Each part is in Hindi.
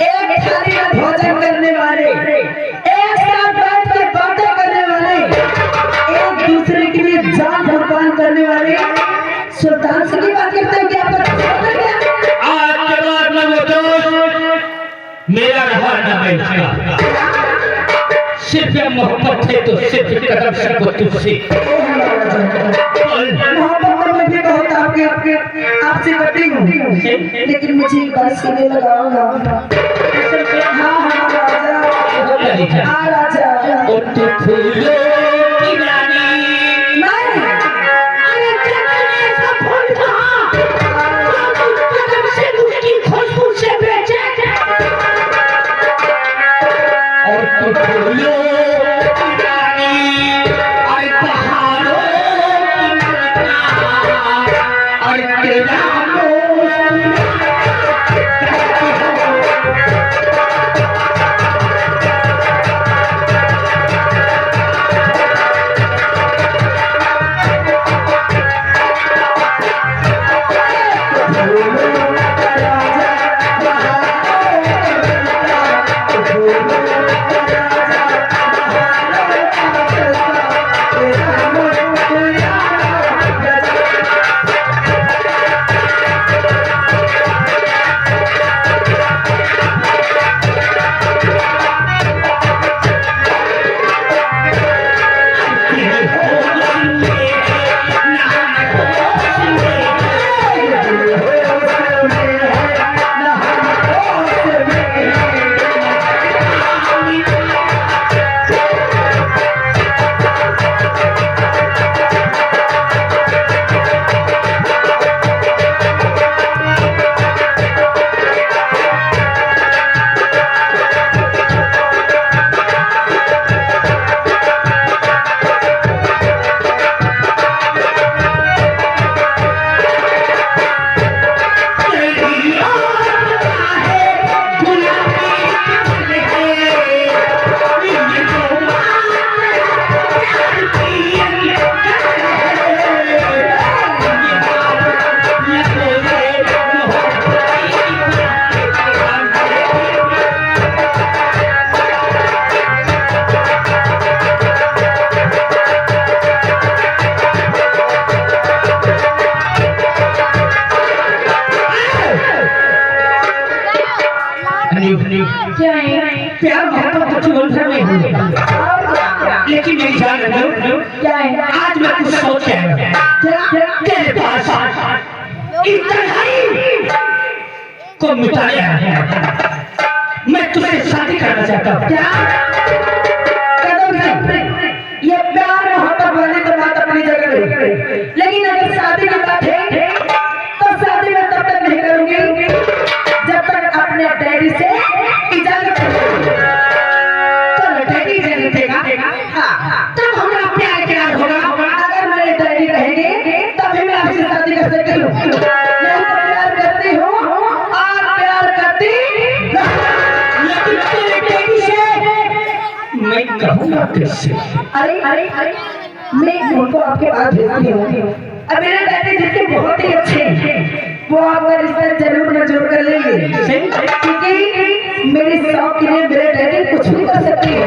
एक थाली में भोजन करने वाले, एक साथ बैठ कर बातें करने वाले, एक दूसरे के लिए जान कुर्बान करने वाले सुल्तान से की बात करते हैं क्या आज के बाद में वो दोस्त मेरा रहा न बैठेगा। सिर्फ मोहब्बत है तो सिर्फ कदम सबको तुझसे मोहब्बत में भी बहुत आपसे करती हूँ, लेकिन मुझे एक बात सीने लगाऊंगा। हाँ राजा और तू फूलों की रानी और तू फूलों की रानी और पहाड़ों की मलका और तेरा प्यार मोहब्बत कुछ उलझन नहीं हुई, लेकिन मेरी जान क्या है आज मैं कुछ सोच तेरे पास इस तन्हाई को मिटाया है। मैं तुझसे शादी करना चाहता हूँ। क्या ये प्यार मोहब्बत वाली तो बात अपनी जगह है, लेकिन अगर शादी की बात है तो शादी में तब तक नहीं करूंगी जब तक अपने डैडी से इजाजत चलो डैडी इजाजत देगा, तब हमारा प्यार क्या होगा। अगर मेरे डैडी कहेंगे तभी मैं आपसे शादी कर सकती हूँ। मैं तो प्यार करती हूँ और प्यार करती लेकिन तेरे डैडी से मैं कहूँगा कैसे? अरे मैं उनको आपके पास भेजती हूँ। अब मेरे डैडी जिसके बहुत ही अच्छे हैं, वो आपका रिश्ता जरूर मंजूर कर लेंगे, क्योंकि मेरी शौक के लिए मेरे डैडी कुछ भी कर सकती है।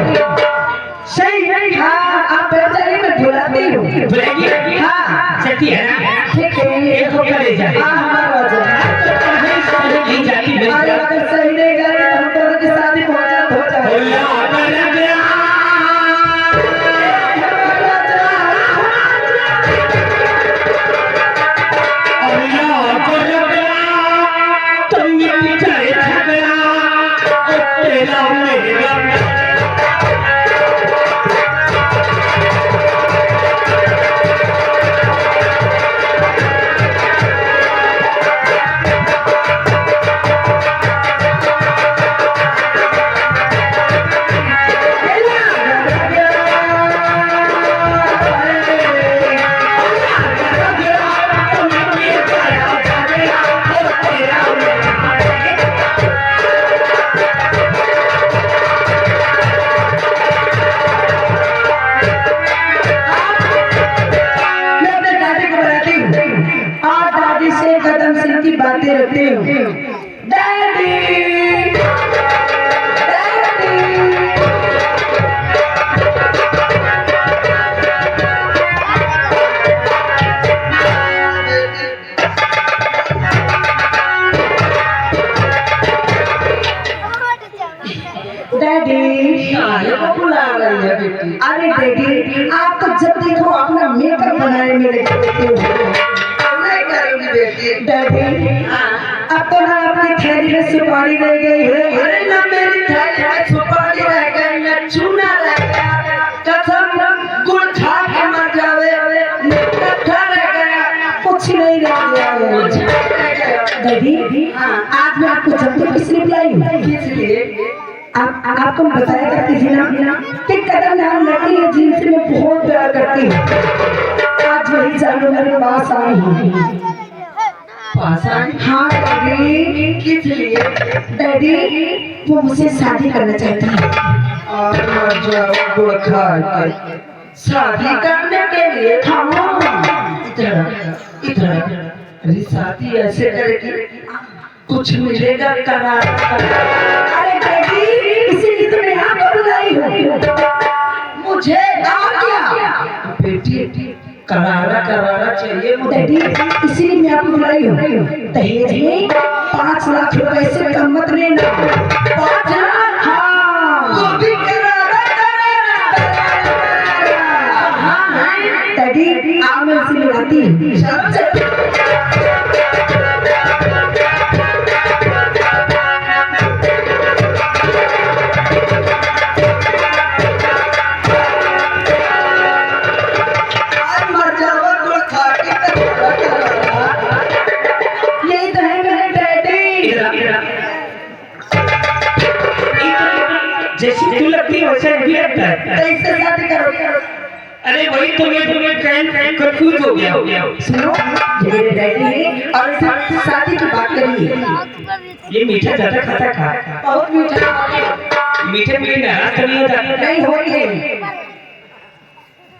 सही हाँ, आप बैठ जाइए, मैं बुलाती हूँ। बुलाइए हाँ सती है ना, ठीक है, एक को ले जाए। हाँ हमारा नहीं जाती मेरी जान। अगर सही नहीं गई तो हम दोनों की शादी हो जाए। काहे को बुला रही है बेटी? अरे बेटी आप तो जब देखो अपना मेकअप बनाए मेरे बेटे हो। नहीं करूंगी बेटी। डैडी अब तो ना अपनी थैली में सुपारी रह गई है। अरे ना मेरी थैली में सुपारी रह गई ना चूना रह गया, कसम गुड़ खा के मर जावे, कट्ठा रह गया, कुछ नहीं रह गया है। डैडी आज मैं आपको जल्दी इसलिए बुलाई हूँ। किस लिए? आपको मैं बताया करती थी ना कि कदम नाम लड़की है जिनसे मैं बहुत प्यार करती हूँ। आज वही जानवर मेरे पास आई हूँ। पास आई? हाँ डैडी। किस लिए? डैडी वो मुझसे शादी करना चाहती है। शादी करने के लिए? हाँ। इधर अरे शादी ऐसे करेगी कुछ मिलेगा करार। अरे बेटी इसीलिए तो मैं यहाँ पर बुलाई हूँ। मुझे क्या बेटी करारा चाहिए मुझे। बेटी इसीलिए मैं आपको बुलाई हूँ। दहेज में 5 लाख रुपए से कम मत लेना। 5 लाख? हाँ वो भी करारा। हाँ डैडी आप मैं उसे बुलाती हूँ। जैसी तू लगती है वैसे भी लगता है। कैसे शादी करोगे? अरे वही तुम्हें कंफ्यूज हो गया। सुनो ये मेरे डैडी है और इससे शादी की बात करिए। ये मीठा ज्यादा खाता खा। बहुत मीठा। मीठे नाराज तो नहीं हो जाता? नहीं होगी।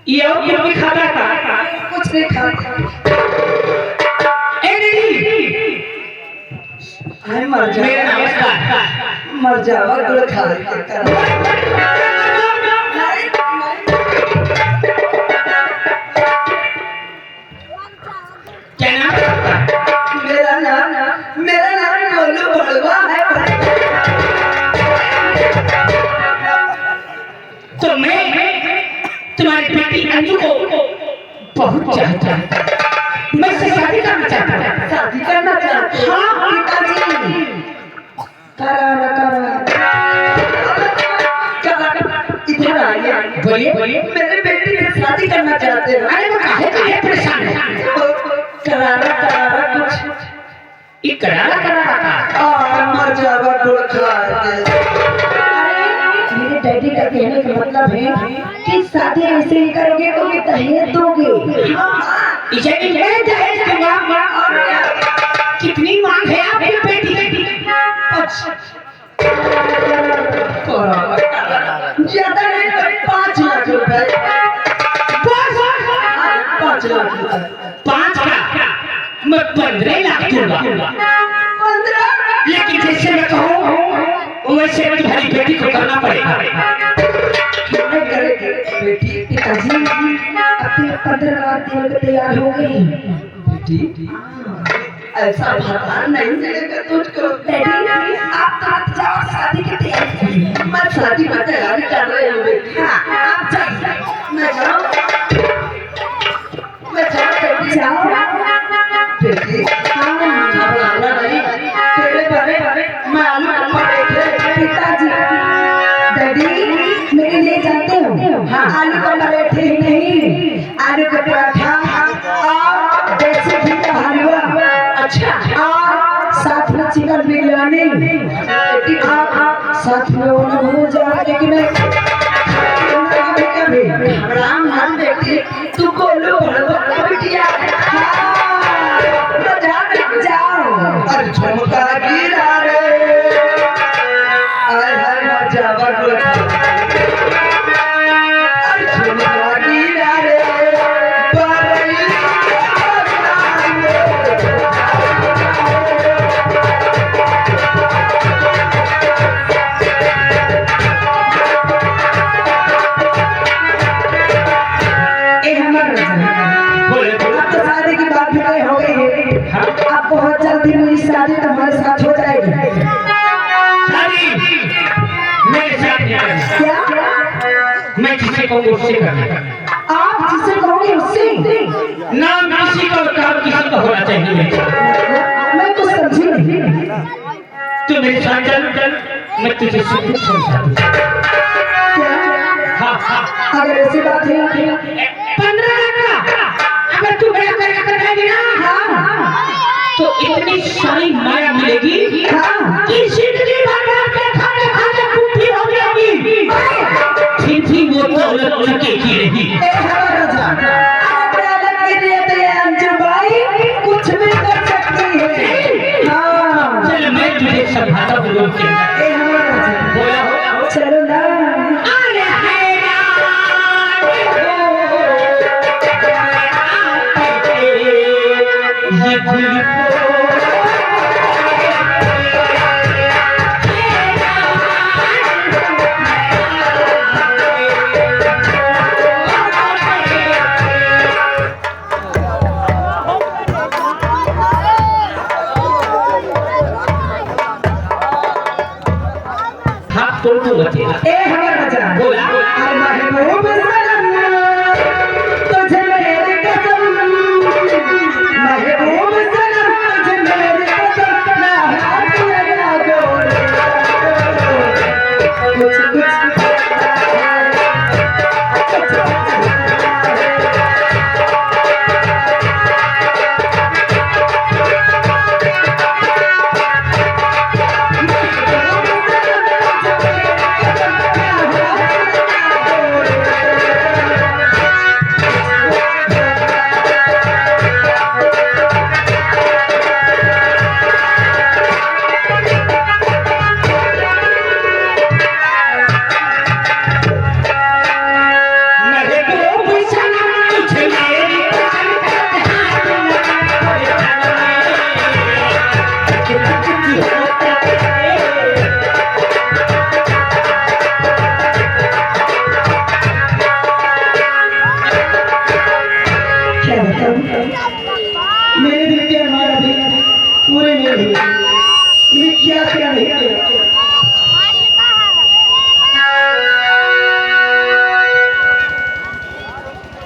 ये और क्यों भी खाता था? कुछ नहीं खाता। मर जा। मेरा नमस्कार। मर जावा गुड़ खा क्या नाम? मेरा नाम गोलू बड़वा है। तो मैं तुम्हारी बेटी अंजू को बहुत चाहता हूँ। मैं इससे शादी करना चाहता हूँ। शादी करना चाहते? हाँ पिताजी। इधर आइए। बोलिए। मेरे बेटी से शादी करना चाहते हैं। अरे वो काहे परेशान है? करारा कुछ ये करारा मर जावा गुड़ खा के। मेरे डैडी का कहने का मतलब है कि शादी ऐसे ही करोगे तो कि दहेज दोगे। इसे मैं दहेज दूंगा। कितनी मांग है आपकी बेटी की? ज्यादा नहीं 5 लाख रुपए। 5 लाख रुपए। 5 का मैं 15 लाख दूंगा। 15? लेकिन जैसे मैं कहूँ वैसे तुम्हारी बेटी को करना पड़ेगा। क्यों नहीं करेगी बेटी? पिताजी अब 15 लाख देने को तैयार हो गई बेटी। ऐसा भगवान नहीं मिलेगा तुझको। डैडी आप तो जाओ शादी की तैयारी करिए। मैं शादी की तैयारी कर रही हूँ बेटी। हाँ आप जाइए। मैं जाऊँ बेटी। हाँ घबराना नहीं। तेरे बारे मैं आलू पराठे। पिताजी डैडी मेरे लिए जानते हो? हाँ आलू का पराठे ही नहीं, आलू का पराठा और देसी घी का हलवा। अच्छा और साथ में चिकन बिरयानी। साथ में हो जाए कि मैं राम नाम बेटी तू बोलो बिटिया। जाओ और झुमका गिरा रे। जावा झुमका गिरा रे। जिसे कहूँगे उससे करना। आप जिसे कहोगे उससे? नाम किसी का और काम किसी का होना चाहिए। मैं कुछ समझी नहीं। तू मेरे साथ चल, मैं तुझे सब कुछ समझाऊंगा। हाँ हाँ, अगर ऐसी बात है 15 लाख का अगर तू मेरा कर देगी ना, तो इतनी सारी माया मिलेगी कि जिंदगी भर के खाने खाने भूखी हो जाएगी, फिर भी वो दौलत उनके की रहेगी। कुछ भी कर सकती है। हाँ चल मैं तुझे समझाता हूँ लोग के बोला चलो ना। ए हमारा राजा बोला महबूब सनम तुझे मेरी कसम, महबूब सनम तुझे मेरी कसम, ना हाथ लगा दो कुछ मेरे दिल के हमारा भी पूरे नहीं हुए, क्या क्या नहीं किया।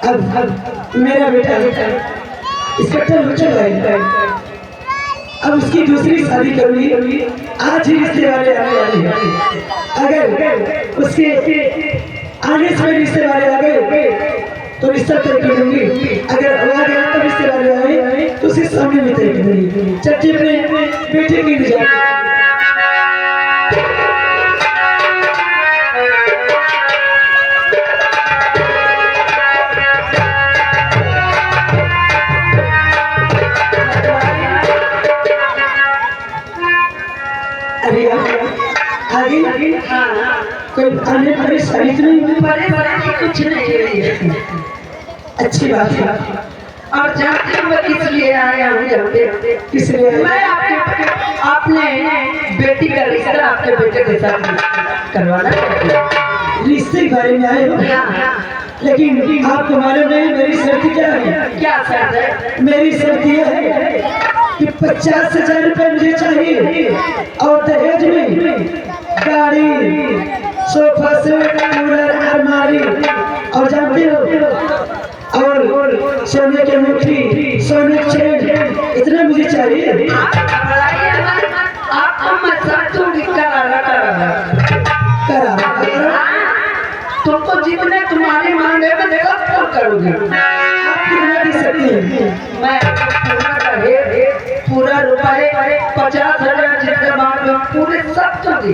अब मेरा बेटा इंस्पेक्टर हो चुका है, अब उसकी दूसरी शादी करूंगी। आज ही रिश्ते वाले आने वाले हैं। अगर उसके आने से रिश्ते वाले आ गए तो रिश्ता तय कर दूंगी, अगर आवाज आया तो रिश्ते वाले आए तो उसी सामने में तय कर दूंगी। चाची अपने बेटे की इंतजार आगे कोई आने परेशानी तो नहीं? परेशानी कुछ नहीं है, अच्छी बात है। और जानते हो मैं किस लिए आया हूँ? किस लिए? मैं आपने बेटी का रिश्ता आपके बेटे के साथ करवाना चाहती हूँ। रिश्ते के बारे में आए हो? लेकिन आपको मालूम नहीं मेरी शर्त क्या है? क्या शर्त है? मेरी शर्त यह है कि 50,000 रुपए मुझे चाहिए और दहेज में गाड़ी, सोफा सेट, कूलर, अलमारी और जानते हो और सोने के मुट्ठी, सोने की चेन, इतना मुझे चाहिए। आपको तुमको जितने तुम्हारी मांगे मैं देखो क्या करोगे। आप कितना दे सकते हैं? मैं पूरा रुपए 50,000 जितने मांगे पूरे सब तो दी।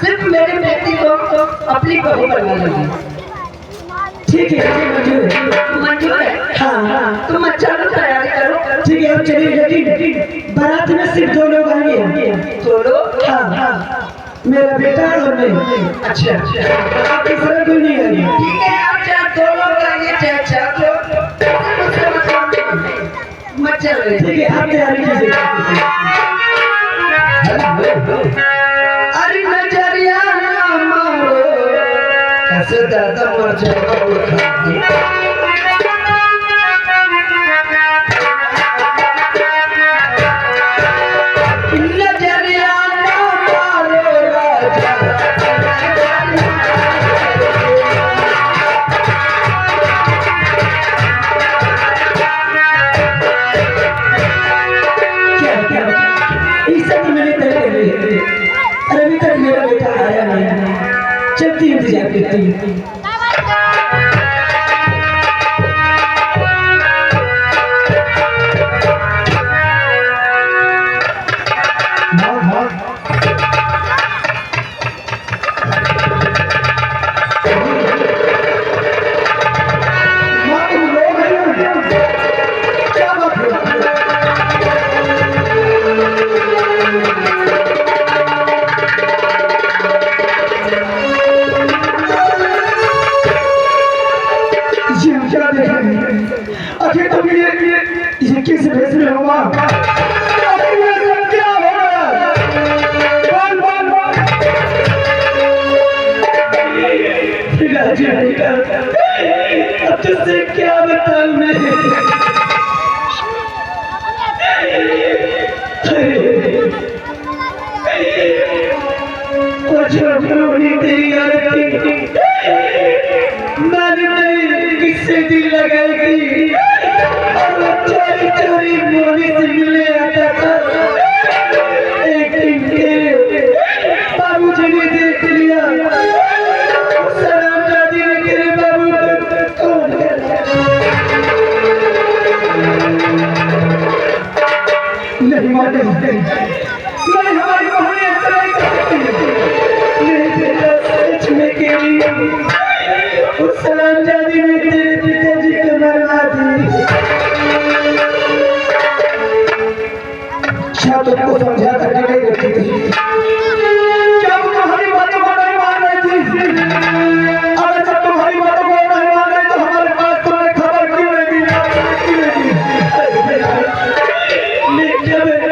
सिर्फ मेरी बेटी को अपनी बहू बनने लगी। ठीक है, मंजूर है। मंजूर है? हाँ। तुम अच्छा तैयारी करो। ठीक है, अब चलिए। लेकिन बारात में सिर्फ 2 लोग आएंगे। 2 लोग? हाँ, मेरा बेटा और मैं। अच्छा, आपकी तरह कोई नहीं आएगी। ठीक है, आप चाहे 2 लोग आएंगे चाहे 4 लोग, मत चल रहे। ठीक है, आप तैयारी कीजिए। अरे नजरिया ना मारो कैसे दादा मर जाएगा। नजरिया ना मारो राजा इस सब मैंने तय कर ली है। और अभी तक मेरा बेटा आया नहीं, चलती इंतजार करती हूँ। आखिर तुम ये किस भेष में हो माँ? आखिर ये सब क्या हो रहा है? बोल बोल बोल। राजी बेटा, अब तुझसे क्या बताऊं मैं? वो छोटी तेरी आदत किससे दिल लगाएगी और वो चोरी चोरी मोदी से मिलने आता था। एक दिन के बाबूजी ने देख लिया, सलाम दादी ने तेरे बाबू को कौन नहीं मानते, नहीं हमारी कहानी ऐसा नहीं कर सकती। नहीं बेटा, सच में के लिए उस सलाम दादी ने तेरे पिताजी को मरवा दी। क्या तुमको समझा कर नहीं रखी थी? क्या वो तुम्हारी बातों को नहीं मान रही थी? अगर जब तुम्हारी बातों को नहीं मान रही तो हमारे पास तुम्हें खबर क्यों नहीं दी?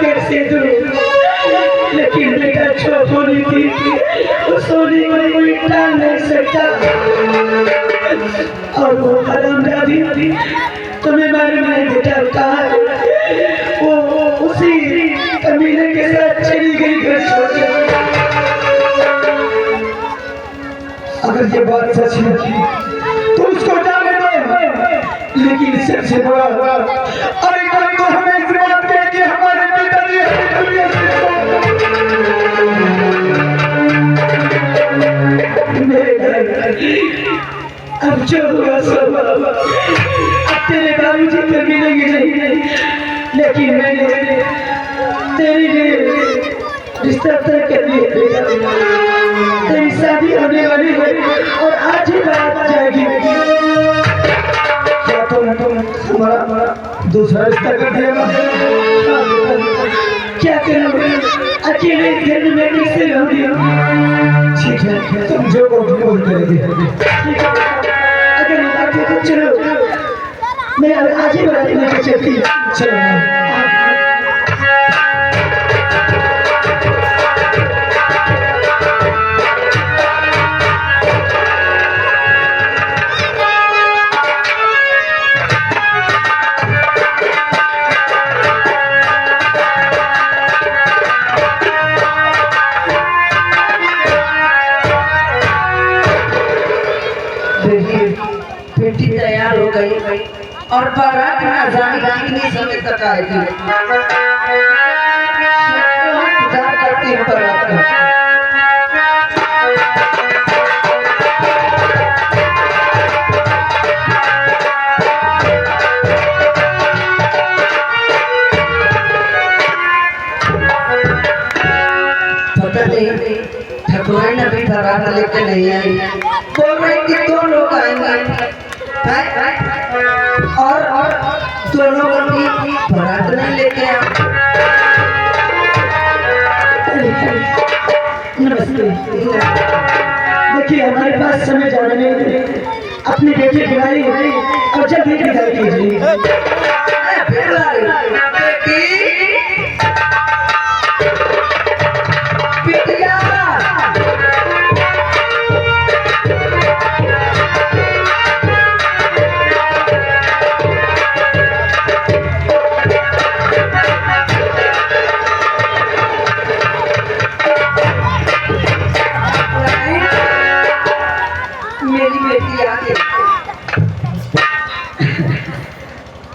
कैसे दूं? लेकिन बेटा छोट होनी थी, उस होनी को कोई टाल नहीं सकता। और वो हराम दादी तुम्हें मालूम है बेटा कहा वो उसी कमीने के साथ चली गई घर छोड़। अगर ये बात सच है तो उसको जाने दो, लेकिन सबसे बड़ा अरे कल तो हमें इस बात के कि हमारे पिताजी दुनिया से अब जो हुआ सब अब तेरे बाबूजी तो मिलेंगे नहीं, लेकिन मैंने तेरी रिश्ता तय कर लिया। तेरी शादी होने वाली है और आज ही बात जाएगी। क्या तुम हमारा दूसरा रिश्ता कर दिया? क्या करोगे अकेले घर में कैसे रहोगे? ठीक है, तुम जो बोल करोगे। चलो मैं आज ही बता देना चाहती हूँ। चलो बेटी तैयार हो गई और बारात ना जाने कितने समय तक आएगी। इंतजार करती हूँ बारात का। पता नहीं ठाकुराइन अभी बारात लेके नहीं आई, बोल रही कि 2 लोग आएंगे और 2 लोगों की बारात नहीं लेके आ। देखिए हमारे पास समय जाने में अपनी बेटी बुलाई और जल्दी विदाई कीजिए।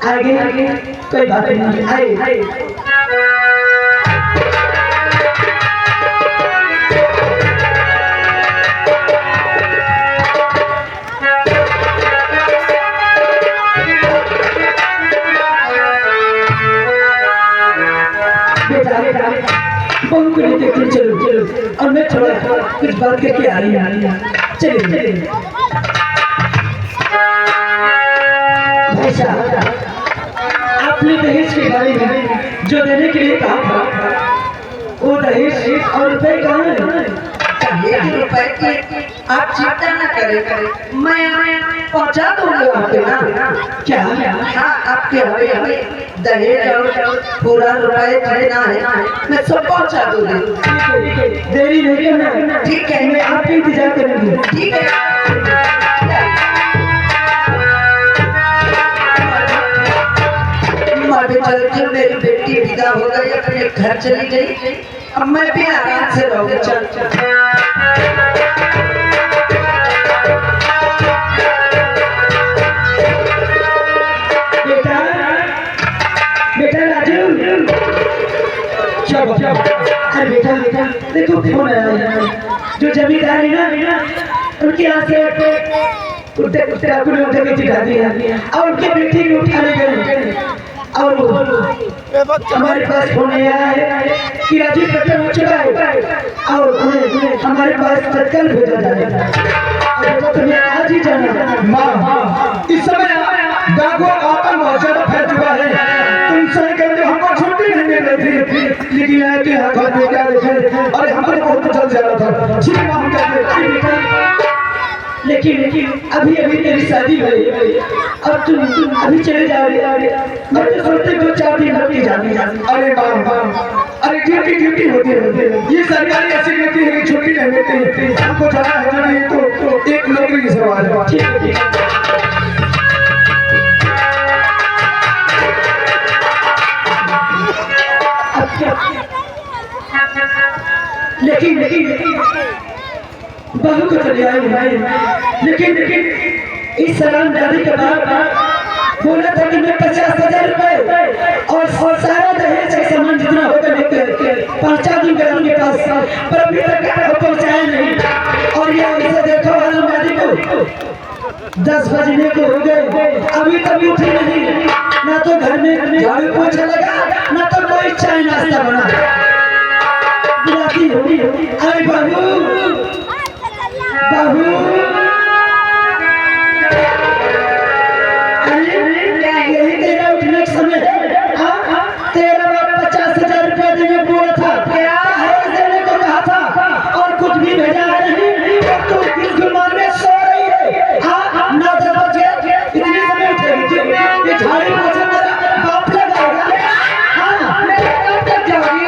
आगे कोई बात नहीं। बहू को लेके तुम चलो चलो और मैं थोड़ा कुछ बात करके आ रही हूँ। चलिए भाई साहब, आपने दहेज के बारे में जो देने के लिए कहा था वो दहेज और रुपए कहाँ है? रुपए की आप चिंता न करें, मैं पहुंचा दूंगा वहाँ पे ना। क्या? हाँ, आपके हमें दहेज और पूरा रुपए जितना है मैं सब पहुंचा दूंगी। देरी नहीं करना। ठीक है, मैं आपका इंतजार करूंगी। ठीक है। अभी चल के मेरी बेटी विदा हो गई, अपने घर चली गई, अब मैं भी आराम से रहूंगी। चल बेटा बेटा राजू, क्या अरे बेटा बेटा देखो फोन आया। जो जमींदार है ना उनके यहाँ से कुत्ते कुत्ते अपने उठे के चिढ़ा दिया और उनके बेटी को उठाने गए और हमारे पास फोन आया है कि राजू पत्थर हो चुका है और उन्हें हमारे पास तत्काल भेजा जाएगा। तो तुम्हें आज ही जाना। माँ, इस समय डाको आतंक बहुत ज्यादा फैल चुका है। तुम सही कहते हो, हमको छुट्टी नहीं मिल रही थी, लेकिन आए थे हाथ में क्या देखे, अरे हमको बहुत जल्द जाना था। ठीक है, हम कहते लेकिन अभी अभी तेरी शादी हुई, अब तुम अभी चले जाओगे। मैं तो सोचते 2-4 दिन लग जाने। अरे माँ, अरे ड्यूटी होती है, ये सरकारी ऐसी ड्यूटी है कि छुट्टी नहीं मिलती। हमको जाना है ना, ये तो एक नौकरी की सवाल है। ठीक है। लेकिन बहू को चले आए भाई। लेकिन इस सलाम दादी के बाद बोला था कि मैं 50,000 रुपए और सारा दहेज का सामान जितना होगा लेकर पहुंचा दूंगा उनके पास, पर अभी तक पहुंचाया नहीं। और ये ऐसे देखो सलाम दादी को 10 बजने को हो गए, अभी तक उठी नहीं। ना तो घर में झाड़ू पोछा लगा, ना तो कोई चाय नाश्ता बना। बुलाती होगी, अरे बहू बहू, यही तेरा उठने का समय है। तेरा बाप 50,000 रुपया देने को बोला था, क्या देने को कहा था और कुछ भी भेजा नहीं। और तू किस गुमान में सो रही है? ना 10 बजे इतनी समय उठेगी, ये झाड़ी पोछा मेरा बाप लगाएगा। मैं कब तक जाऊंगी?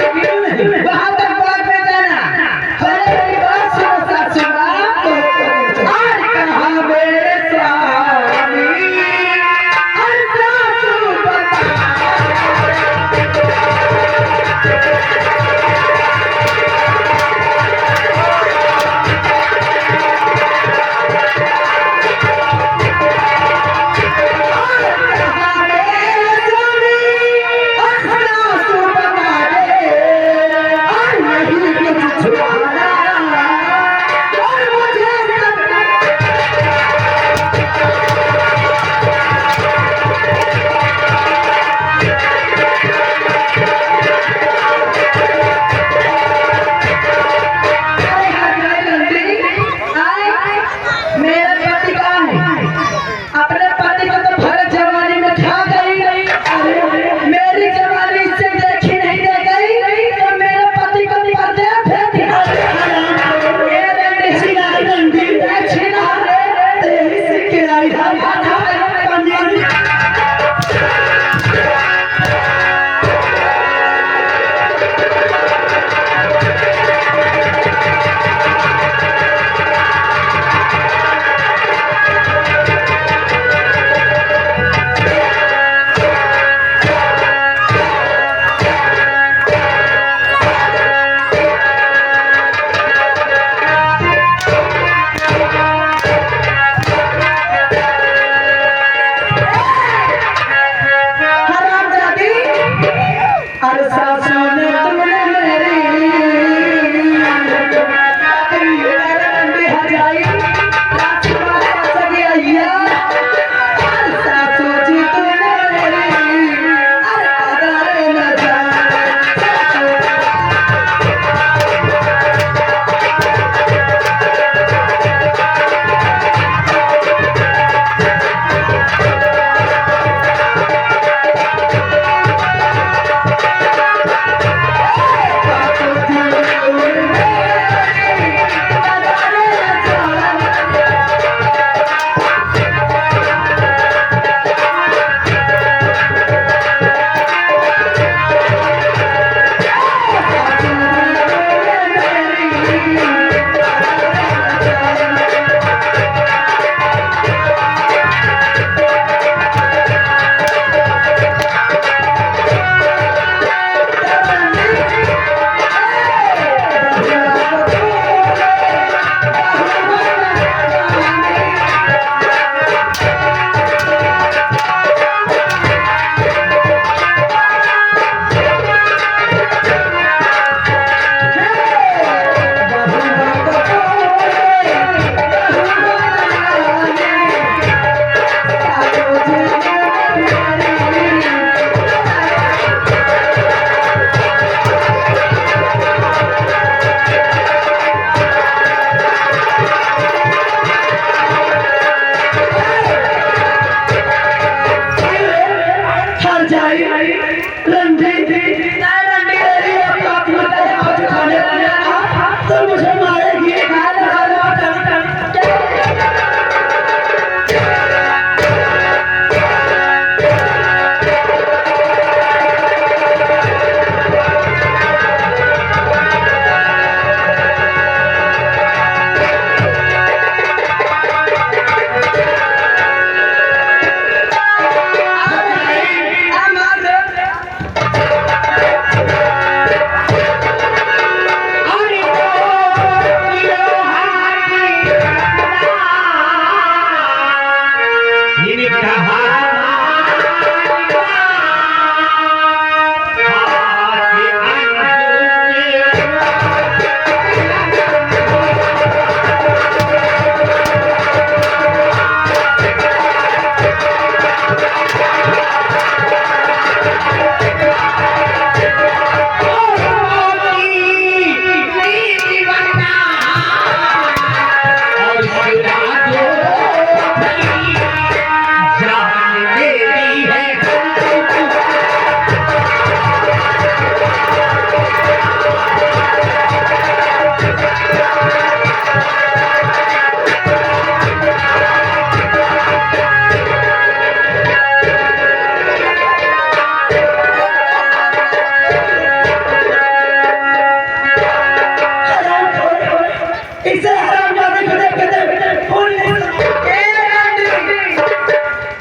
तो मुझे मारेगी।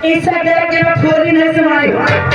इसे देख के मैं थोड़ी नहीं समाई